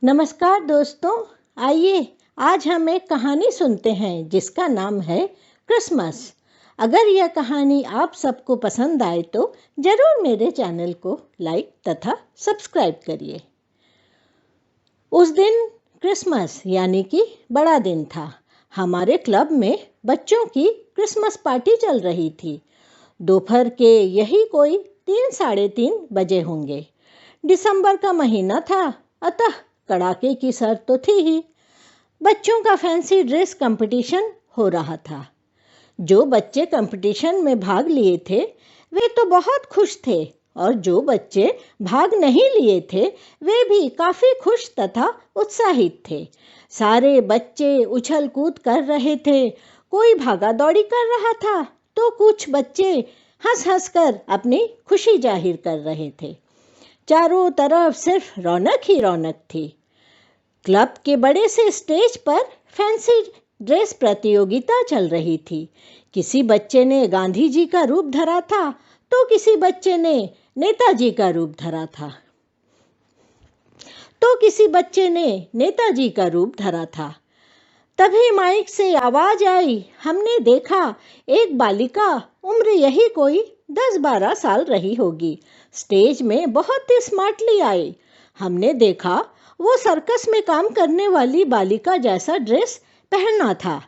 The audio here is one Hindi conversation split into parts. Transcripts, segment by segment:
नमस्कार दोस्तों, आइए आज हम एक कहानी सुनते हैं जिसका नाम है क्रिसमस। अगर यह कहानी आप सबको पसंद आए तो जरूर मेरे चैनल को लाइक तथा सब्सक्राइब करिए। उस दिन क्रिसमस यानी कि बड़ा दिन था। हमारे क्लब में बच्चों की क्रिसमस पार्टी चल रही थी। दोपहर के यही कोई 3-3:30 बजे होंगे। दिसंबर का महीना था, अतः कड़ाके की सर्द तो थी ही। बच्चों का फैंसी ड्रेस कंपटीशन हो रहा था। जो बच्चे कंपटीशन में भाग लिए थे वे तो बहुत खुश थे और जो बच्चे भाग नहीं लिए थे वे भी काफी खुश तथा उत्साहित थे। सारे बच्चे उछल कूद कर रहे थे। कोई भागा दौड़ी कर रहा था तो कुछ बच्चे हंस हंस कर अपनी खुशी जाहिर कर रहे थे। चारों तरफ सिर्फ रौनक ही रौनक थी। क्लब के बड़े से स्टेज पर फैंसी ड्रेस प्रतियोगिता चल रही थी। किसी बच्चे ने गांधी जी का रूप धरा था तो किसी बच्चे ने नेताजी का रूप धरा था तभी माइक से आवाज आई। हमने देखा एक बालिका, उम्र यही कोई 10-12 साल रही होगी, स्टेज में बहुत ही स्मार्टली आई। हमने देखा वो सर्कस में काम करने वाली बालिका जैसा ड्रेस पहना था।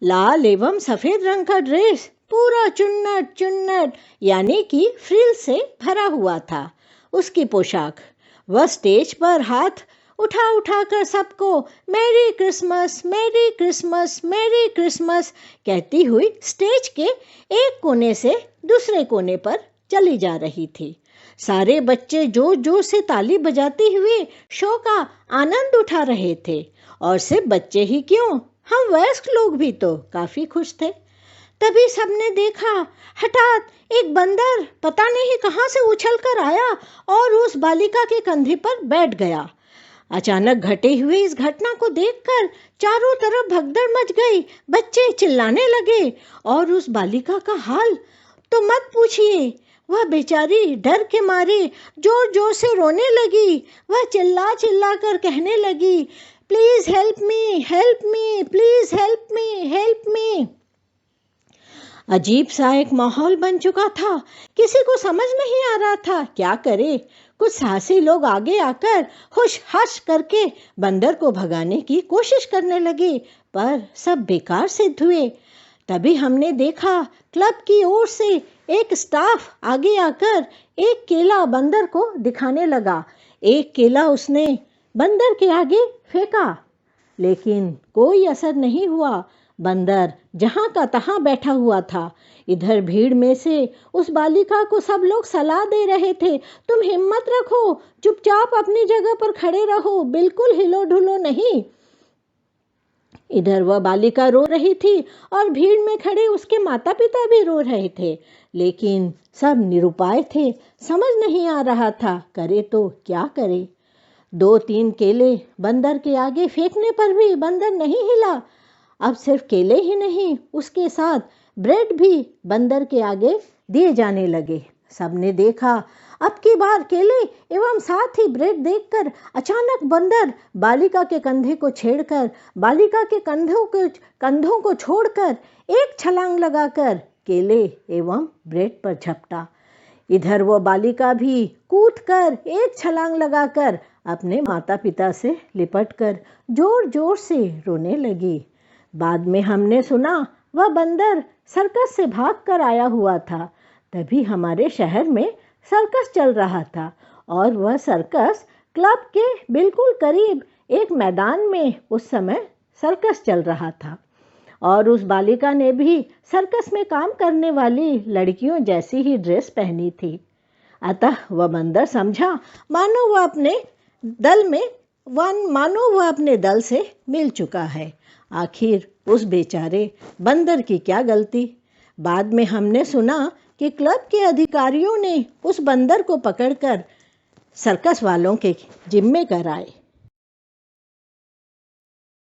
लाल एवं सफेद रंग का ड्रेस पूरा चुन्नट चुन्नट यानी कि फ्रिल से भरा हुआ था। उसकी पोशाक, वह स्टेज पर हाथ उठा उठा कर सबको merry Christmas, merry Christmas, merry Christmas कहती हुई स्टेज के एक कोने से दूसरे कोने पर चली जा रही थी। सारे बच्चे जोर जोर से ताली बजाते हुए शो का आनंद उठा रहे थे। और सिर्फ बच्चे ही क्यों, हम वयस्क लोग भी तो काफी खुश थे। तभी सबने देखा हठात एक बंदर पता नहीं कहां से उछल कर आया और उस बालिका के कंधे पर बैठ गया। अचानक घटे हुए इस घटना को देखकर चारों तरफ भगदड़ मच गई। बच्चे चिल्लाने लगे और उस बालिका का हाल तो मत पूछिए। वह बेचारी डर के मारे जोर जोर से रोने लगी। वह चिल्ला चिल्ला कर कहने लगी, please help me, help me, please help me, help me. अजीब सा एक माहौल बन चुका था। किसी को समझ नहीं आ रहा था क्या करे। कुछ साहसी लोग आगे आकर हुश हश करके बंदर को भगाने की कोशिश करने लगे, पर सब बेकार सिद्ध हुए। तभी हमने देखा क्लब की ओर से एक स्टाफ आगे आकर एक केला बंदर को दिखाने लगा। एक केला उसने बंदर के आगे फेंका, लेकिन कोई असर नहीं हुआ। बंदर जहां का तहां बैठा हुआ था। इधर भीड़ में से उस बालिका को सब लोग सलाह दे रहे थे, तुम हिम्मत रखो, चुपचाप अपनी जगह पर खड़े रहो, बिल्कुल हिलो ढुलो नहीं। इधर वह बालिका रो रही थी और भीड़ में खड़े उसके माता पिता भी रो रहे थे, लेकिन सब निरुपाय थे। समझ नहीं आ रहा था करे तो क्या करे। 2-3 केले बंदर के आगे फेंकने पर भी बंदर नहीं हिला। अब सिर्फ केले ही नहीं, उसके साथ ब्रेड भी बंदर के आगे दिए जाने लगे। सबने देखा अब की बार केले एवं साथ ही ब्रेड देखकर अचानक बंदर बालिका के कंधे को छेड़कर, बालिका के कंधों को छोड़कर एक छलांग लगाकर केले एवं ब्रेड पर झपटा। इधर वो बालिका भी कूदकर एक छलांग लगाकर अपने माता पिता से लिपटकर जोर जोर से रोने लगी। बाद में हमने सुना वह बंदर सर्कस से भागकर आया हुआ था। तभी हमारे शहर में सर्कस चल रहा था और वह सर्कस क्लब के बिल्कुल करीब एक मैदान में उस समय सर्कस चल रहा था। और उस बालिका ने भी सर्कस में काम करने वाली लड़कियों जैसी ही ड्रेस पहनी थी। अतः वह बंदर समझा मानो वह अपने दल से मिल चुका है। आखिर उस बेचारे बंदर की क्या गलती। बाद में हमने सुना कि क्लब के अधिकारियों ने उस बंदर को पकड़कर सर्कस वालों के जिम्मे कराए।